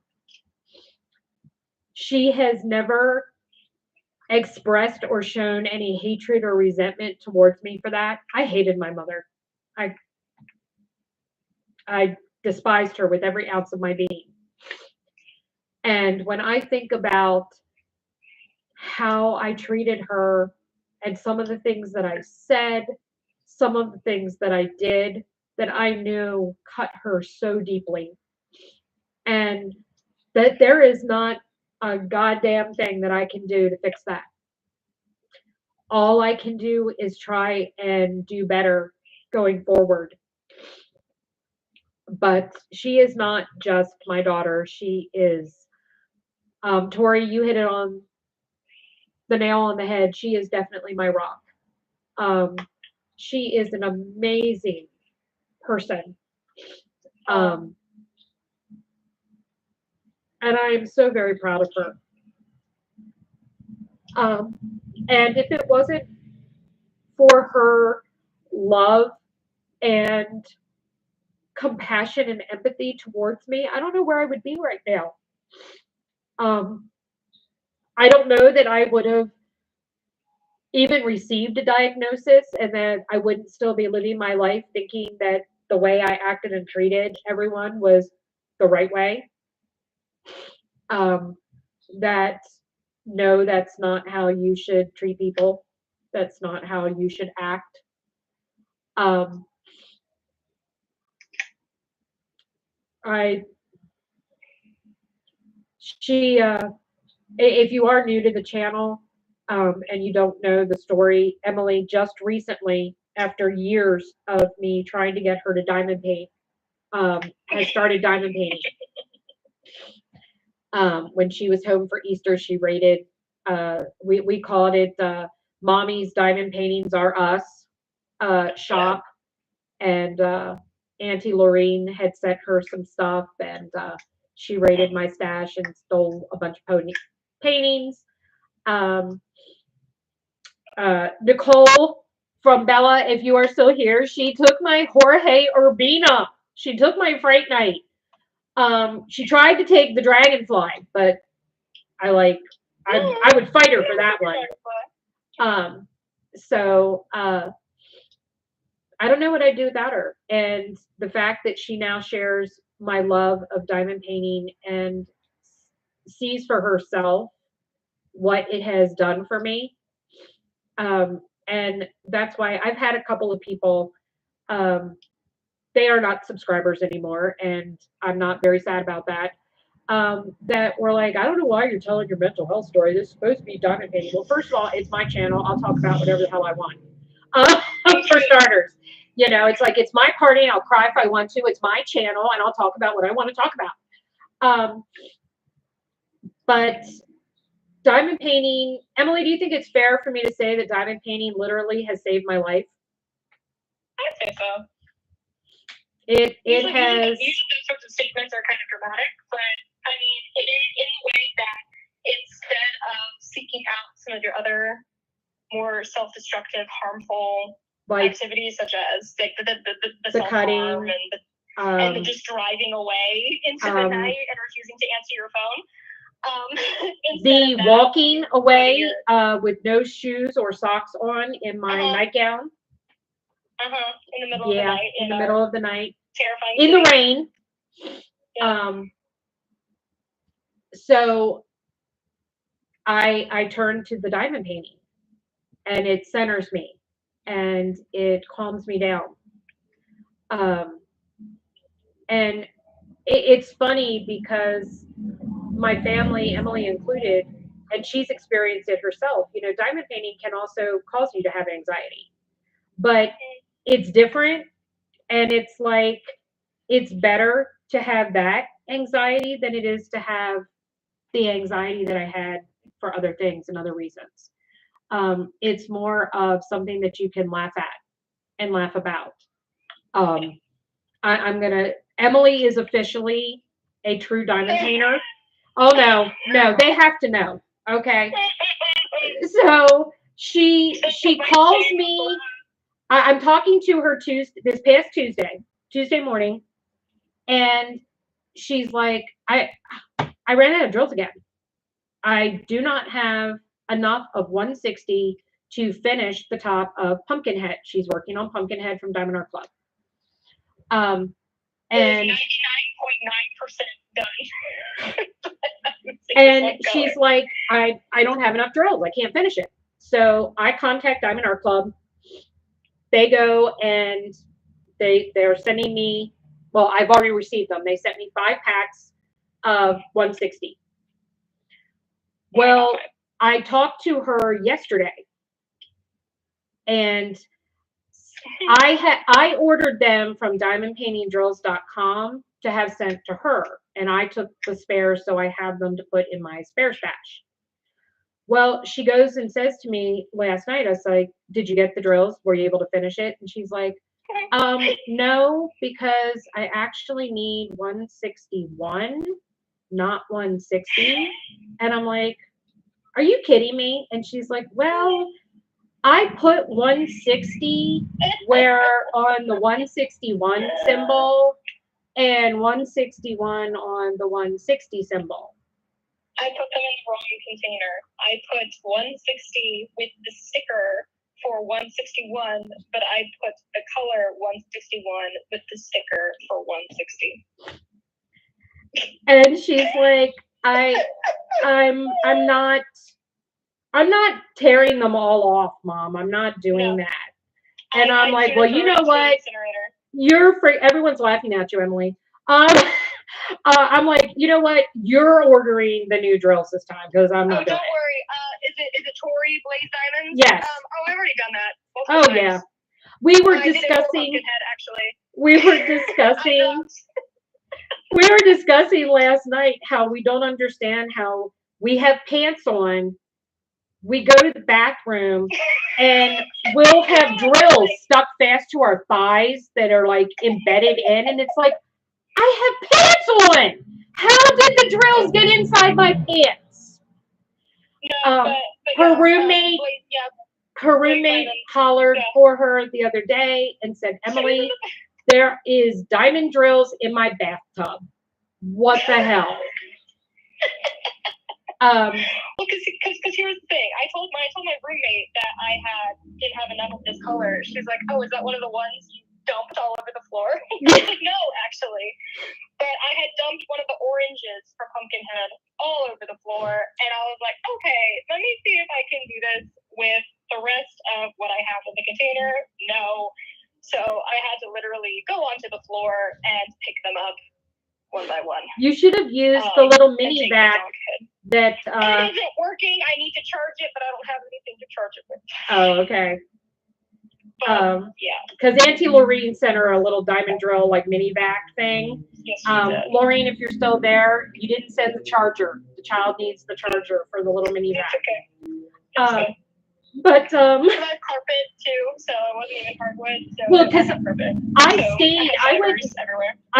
A: She has never expressed or shown any hatred or resentment towards me for that. I hated my mother. I despised her with every ounce of my being. And when I think about how I treated her and some of the things that I said, some of the things that I did that I knew cut her so deeply, and that there is not a goddamn thing that I can do to fix that. All I can do is try and do better going forward. But she is not just my daughter. She is, Tori, you hit it on the nail on the head. She is definitely my rock. She is an amazing person. and I am so very proud of her. Um, and if it wasn't for her love and compassion and empathy towards me, I don't know where I would be right now. Um, I don't know that I would have even received a diagnosis and that I wouldn't still be living my life thinking that the way I acted and treated everyone was the right way. Um, that no, that's not how you should treat people. That's not how you should act. Um, I she if you are new to the channel and you don't know the story, Emily just recently, after years of me trying to get her to diamond paint, has started diamond painting. When she was home for Easter, she rated, we called it Mommy's Diamond Paintings Are Us shop. And Auntie Lorene had sent her some stuff, and she raided my stash and stole a bunch of paintings. Um, Nicole from Bella, if you are still here, she took my Jorge Urbina. She took my Fright Night. She tried to take the Dragonfly, but I like I would fight her for that one. So I don't know what I'd do without her. And the fact that she now shares my love of diamond painting and sees for herself what it has done for me. And that's why I've had a couple of people, um, they are not subscribers anymore, and I'm not very sad about that. That were like, I don't know why you're telling your mental health story. This is supposed to be diamond painting. Well, first of all, it's my channel. I'll talk about whatever the hell I want. For starters, you know, it's like it's my party. I'll cry if I want to. It's my channel, and I'll talk about what I want to talk about. But diamond painting, Emily, do you think it's fair for me to say that diamond painting literally has saved my life?
B: I think so.
A: It has.
B: Usually those sorts of statements are kind of dramatic, but I mean, it is in a way that instead of seeking out some of your other more self-destructive, harmful activities, such as the
A: cutting
B: and just driving away into the night and refusing to answer your phone.
A: The walking away with no shoes or socks on in my nightgown.
B: In the middle of the night.
A: In the middle of the night.
B: Terrifying.
A: In the rain. Yeah. So I turn to the diamond painting, and it centers me, and it calms me down. And it's funny because my family, Emily included, and she's experienced it herself. You know, diamond painting can also cause you to have anxiety, but it's different. And it's like, it's better to have that anxiety than it is to have the anxiety that I had for other things and other reasons. It's more of something that you can laugh at and laugh about. I'm gonna. Emily is officially a true diamond painter. Oh no, they have to know. Okay, so she calls me. I'm talking to her this past Tuesday morning, and she's like, I ran out of drills again. I do not have enough of 160 to finish the top of Pumpkinhead. She's working on Pumpkinhead from Diamond Art Club. And 99.9% done. And she's like, I don't have enough drills. I can't finish it. So I contact Diamond Art Club. They go and they're sending me, well, I've already received them. They sent me 5 packs of 160. Well, I talked to her yesterday, and I ordered them from diamondpaintingdrills.com to have sent to her, and I took the spares, so I have them to put in my spare stash. Well, she goes and says to me last night, I was like, did you get the drills? Were you able to finish it? And she's like, no, because I actually need 161 not 160. And I'm like, are you kidding me? And she's like, well, I put 160 where on the 161 symbol and 161 on the 160 symbol.
B: I put them in the wrong container. I put 160 with the sticker for 161, but I put the color 161 with the sticker for 160.
A: And she's like, I'm not tearing them all off, Mom. I'm not doing that. And I'm like, well, you know what? You're free. Everyone's laughing at you, Emily. I'm like, you know what? You're ordering the new drills this time because I'm not.
B: Oh, don't worry. Is it Tori Blaze Diamonds?
A: Yes.
B: I've already done that.
A: Oh times. Yeah. We were discussing. We were discussing. We were discussing last night how we don't understand how we have pants on. We go to the bathroom and we'll have drills stuck fast to our thighs that are like embedded in, and it's like, I have pants on. How did the drills get inside my pants?
B: No,
A: her roommate, hollered for her the other day and said, Emily, there is diamond drills in my bathtub. What the hell?
B: Well, because here's the thing. I told my roommate that I didn't have enough of this color. She's like, oh, is that one of the ones you dumped all over the floor? I was like, no, actually. But I had dumped one of the oranges for Pumpkinhead all over the floor, and I was like, okay, let me see if I can do this with the rest of what I have in the container. No. So I had to literally go onto the floor and pick them up one by one.
A: You should have used the little mini vac that
B: it isn't working. I need to charge it, but I don't have anything to charge it with.
A: Oh, okay.
B: Yeah.
A: Because Auntie Laureen sent her a little diamond drill like mini vac thing.
B: Yes,
A: Laureen, if you're still there, you didn't send the charger. The child needs the charger for the little mini vac.
B: Okay.
A: But
B: I had carpet too, so it wasn't even hardwood. So
A: well, because I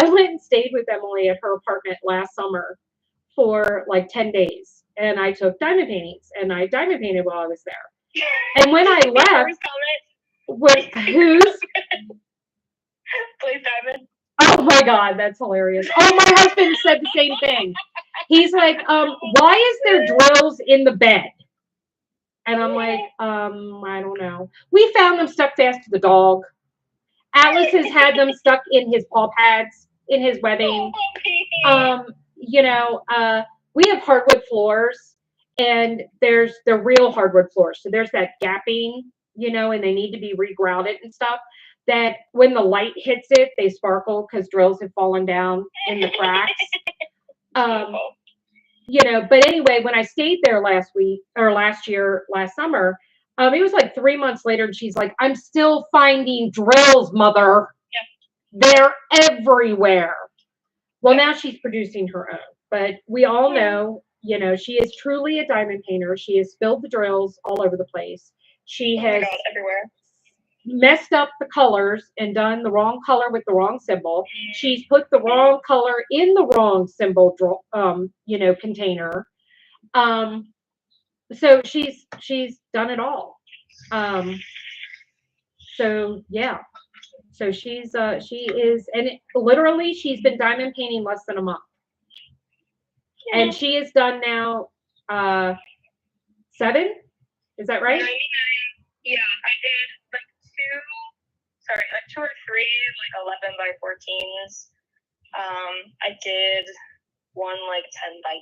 A: went and stayed with Emily at her apartment last summer for like 10 days, and I took diamond paintings, and I diamond painted while I was there. And when I left, who's?
B: Blaze Diamond.
A: Oh my God, that's hilarious. Oh, my husband said the same thing. He's like, why is there drills in the bed? And I'm like, I don't know. We found them stuck fast to the dog. Atlas has had them stuck in his paw pads, in his webbing. We have hardwood floors, and they're real hardwood floors. So there's that gapping, and they need to be regrouted and stuff. That when the light hits it, they sparkle because drills have fallen down in the cracks. But anyway, when I stayed there last summer, it was like 3 months later, and she's like, I'm still finding drills, Mother. Yeah. They're everywhere. Well, now she's producing her own, but we all know, she is truly a diamond painter. She has spilled the drills all over the place. She has
B: everywhere.
A: Messed up the colors and done the wrong color with the wrong symbol. She's put the wrong color in the wrong symbol, container. So she's done it all. So yeah. So she is, and literally she's been diamond painting less than a month. And she is done now 7? Is that right?
B: 99. Yeah, I did like 2 or 3, like 11 by 14s. I did one like 10 by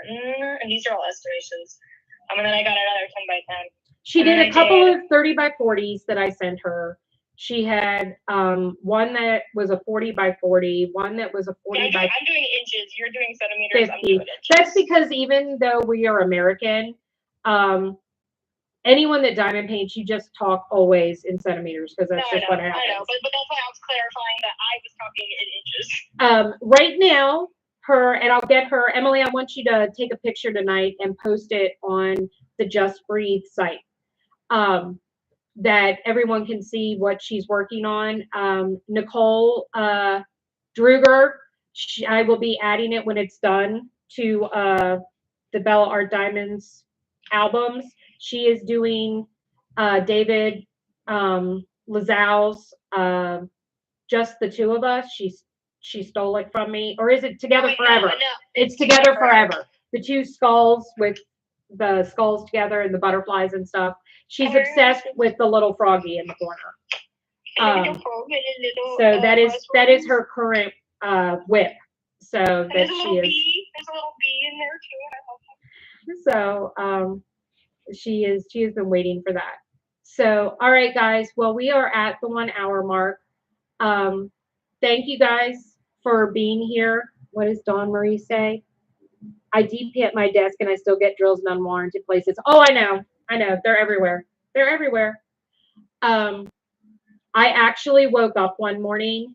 B: 10, and these are all estimations. And then I got another 10 by 10.
A: She did a couple of 30 by 40s that I sent her. She had one that was a 40 by 40, one that was a 40 by.
B: I'm doing inches. You're doing centimeters.
A: 50.
B: I'm doing inches.
A: That's because even though we are American, anyone that diamond paints, you just talk always in centimeters because that's just what happens.
B: I know, but that's why I was clarifying that I was talking in inches.
A: Right now, and I'll get her, Emily, I want you to take a picture tonight and post it on the Just Breathe site. That everyone can see what she's working on. Nicole Druger, I will be adding it when it's done to the Bella Art Diamonds albums. She is doing David Lazal's Just the Two of Us. She stole it from me, or is it Together Forever?
B: No.
A: It's Together Forever. The two skulls with the skulls together and the butterflies and stuff. She's obsessed with the little froggy in the corner. So that is her current whip. So that
B: there's
A: she is.
B: There's a little bee in there too.
A: So she has been waiting for that. So all right, guys. Well, we are at the 1 hour mark. Thank you guys for being here. What does Dawn Marie say? I DP at my desk and I still get drills in unwarranted places. Oh, I know. They're everywhere. They're everywhere. I actually woke up one morning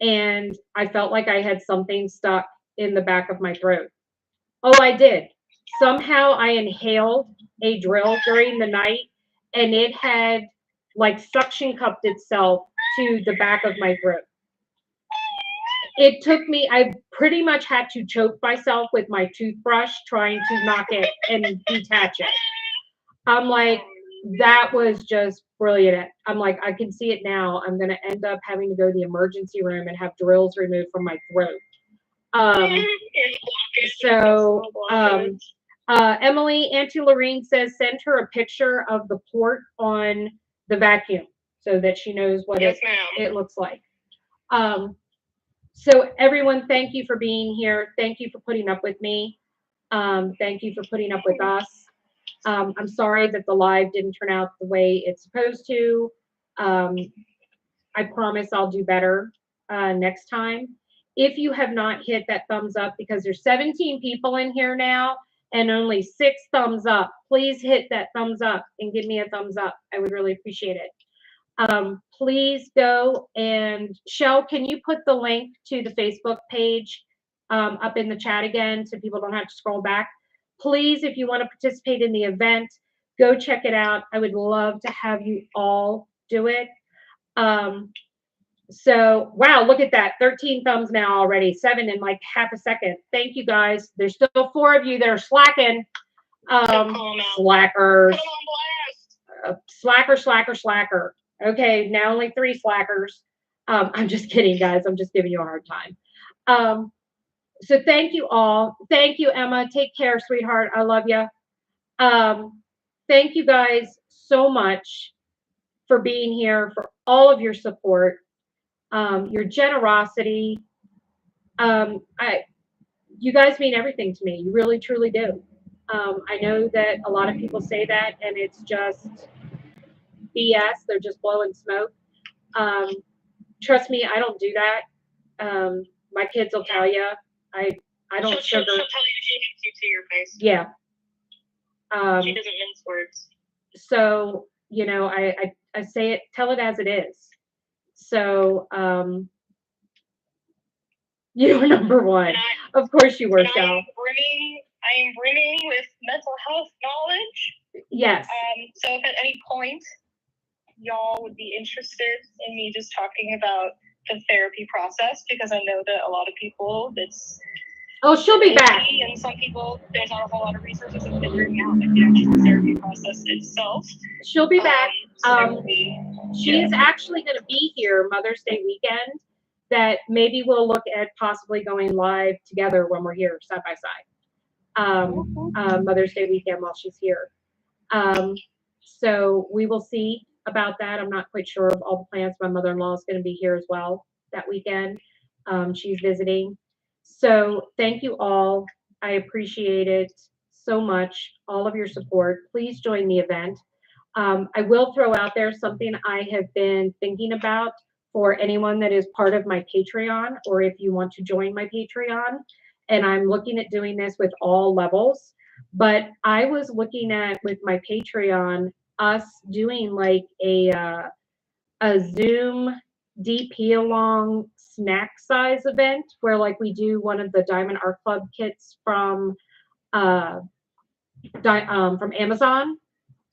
A: and I felt like I had something stuck in the back of my throat. Oh, I did. Somehow I inhaled a drill during the night and it had like suction cupped itself to the back of my throat. It took me, I pretty much had to choke myself with my toothbrush trying to knock it and detach it. I'm like, that was just brilliant. I'm like, I can see it now. I'm going to end up having to go to the emergency room and have drills removed from my throat. Emily, Auntie Lorene says, send her a picture of the port on the vacuum so that she knows what it looks like. So everyone, thank you for being here. Thank you for putting up with me. Thank you for putting up with us. I'm sorry that the live didn't turn out the way it's supposed to. I promise I'll do better next time. If you have not hit that thumbs up, because there's 17 people in here now and only 6 thumbs up, please hit that thumbs up and give me a thumbs up. I would really appreciate it. Please go and Shell, can you put the link to the Facebook page up in the chat again so people don't have to scroll back? Please, if you want to participate in the event, go check it out. I would love to have you all do it. So, wow, look at that. 13 thumbs now already. 7 in like half a second. Thank you, guys. There's still 4 of you that are slacking. Slackers. Slacker. Okay, now only 3 slackers. I'm just kidding, guys. I'm just giving you a hard time. So thank you all. Thank you, Emma. Take care, sweetheart. I love you. Thank you guys so much for being here, for all of your support, your generosity. You guys mean everything to me. You really, truly do. I know that a lot of people say that, and it's just BS. They're just blowing smoke. Trust me, I don't do that. My kids will tell you. I don't sugar.
B: She'll tell you she hates you to your face.
A: Yeah.
B: She doesn't mince words.
A: So, you know, I say it, tell it as it is. So, you're number one. Of course you were, Shell.
B: I am brimming with mental health knowledge.
A: Yes.
B: So if at any point y'all would be interested in me just talking about the therapy process, because I know that a lot of people
A: she'll be back.
B: And some people, there's not a whole lot of resources in figuring out like the actual therapy process itself.
A: She'll be back. She is actually going to be here Mother's Day weekend. That maybe we'll look at possibly going live together when we're here side by side. Mother's Day weekend while she's here. So we will see about that. I'm not quite sure of all the plans. My mother-in-law is going to be here as well that weekend. She's visiting. So thank you all. I appreciate it so much, all of your support. Please join the event. I will throw out there something I have been thinking about for anyone that is part of my Patreon, or if you want to join my Patreon. And I'm looking at doing this with all levels. But I was looking at, with my Patreon, us doing like a Zoom DP along snack size event where like we do one of the Diamond Art Club kits from Amazon,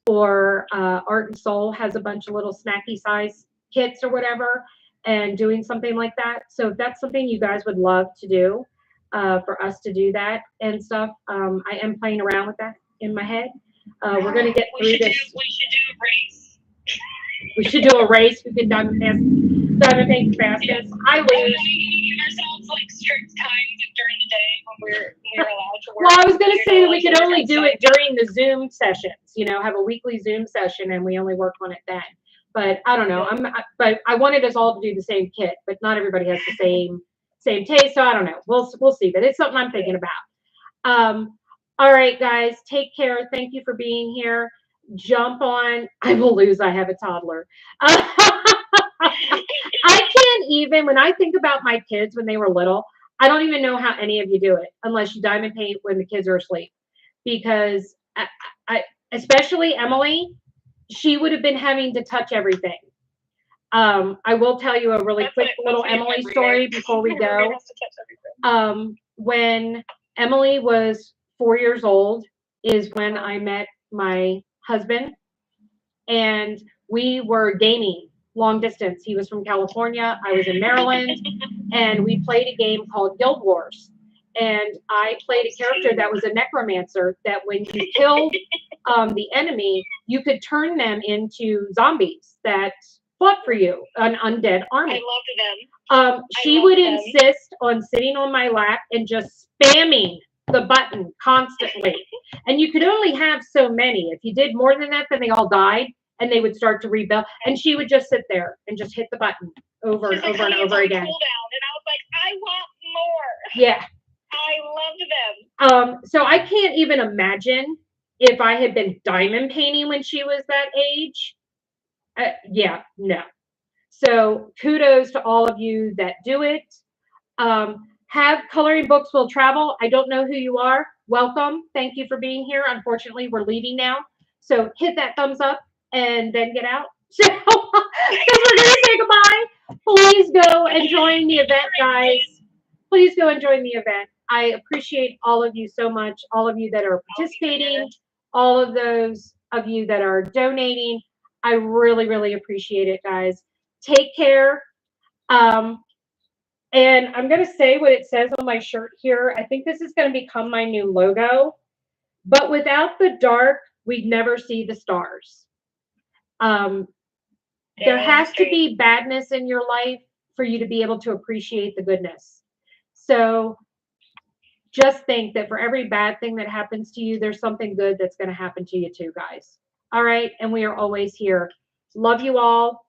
A: or Art and Soul has a bunch of little snacky size kits or whatever, and doing something like that. So if that's something you guys would love to do, for us to do that and stuff. I am playing around with that in my head. We're going to get through this.
B: We should do a race.
A: We should do a race. We can diamond paint fastest. I lose.
B: We give ourselves like strict times during the day when we're allowed to work.
A: Well, I was going to say that we could only do it during the Zoom sessions. Have a weekly Zoom session, and we only work on it then. But I don't know. But I wanted us all to do the same kit, but not everybody has the same taste. So I don't know. We'll see. But it's something I'm thinking about. All right, guys. Take care. Thank you for being here. Jump on. I will lose. I have a toddler. I can't even, when I think about my kids when they were little, I don't even know how any of you do it unless you diamond paint when the kids are asleep. Because I especially Emily, she would have been having to touch everything. I will tell you a really quick little Emily story before we go. When Emily was 4 years old is when I met my husband, and we were gaming long distance. He was from California, I was in Maryland, and we played a game called Guild Wars. And I played a character that was a necromancer, that when you killed the enemy, you could turn them into zombies that fought for you, an undead army.
B: I loved them.
A: She would insist on sitting on my lap and just spamming the button constantly. And you could only have so many. If you did more than that, then they all died and they would start to rebuild. And she would just sit there and just hit the button over and over and over again.
B: And I was like, I want more.
A: Yeah.
B: I loved them.
A: So I can't even imagine if I had been diamond painting when she was that age. Yeah, no. So kudos to all of you that do it. Have Coloring Books Will Travel. I don't know who you are. Welcome. Thank you for being here. Unfortunately, we're leaving now. So hit that thumbs up and then get out. So we're going to say goodbye. Please go and join the event, guys. Please go and join the event. I appreciate all of you so much. All of you that are participating. All of those of you that are donating. I really, really appreciate it, guys. Take care. And I'm going to say what it says on my shirt here. I think this is going to become my new logo. But without the dark, we'd never see the stars. There has to be badness in your life for you to be able to appreciate the goodness. So just think that for every bad thing that happens to you, there's something good that's going to happen to you too, guys. All right. And we are always here. Love you all.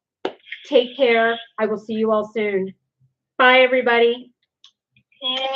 A: Take care. I will see you all soon. Bye, everybody.
B: Yeah.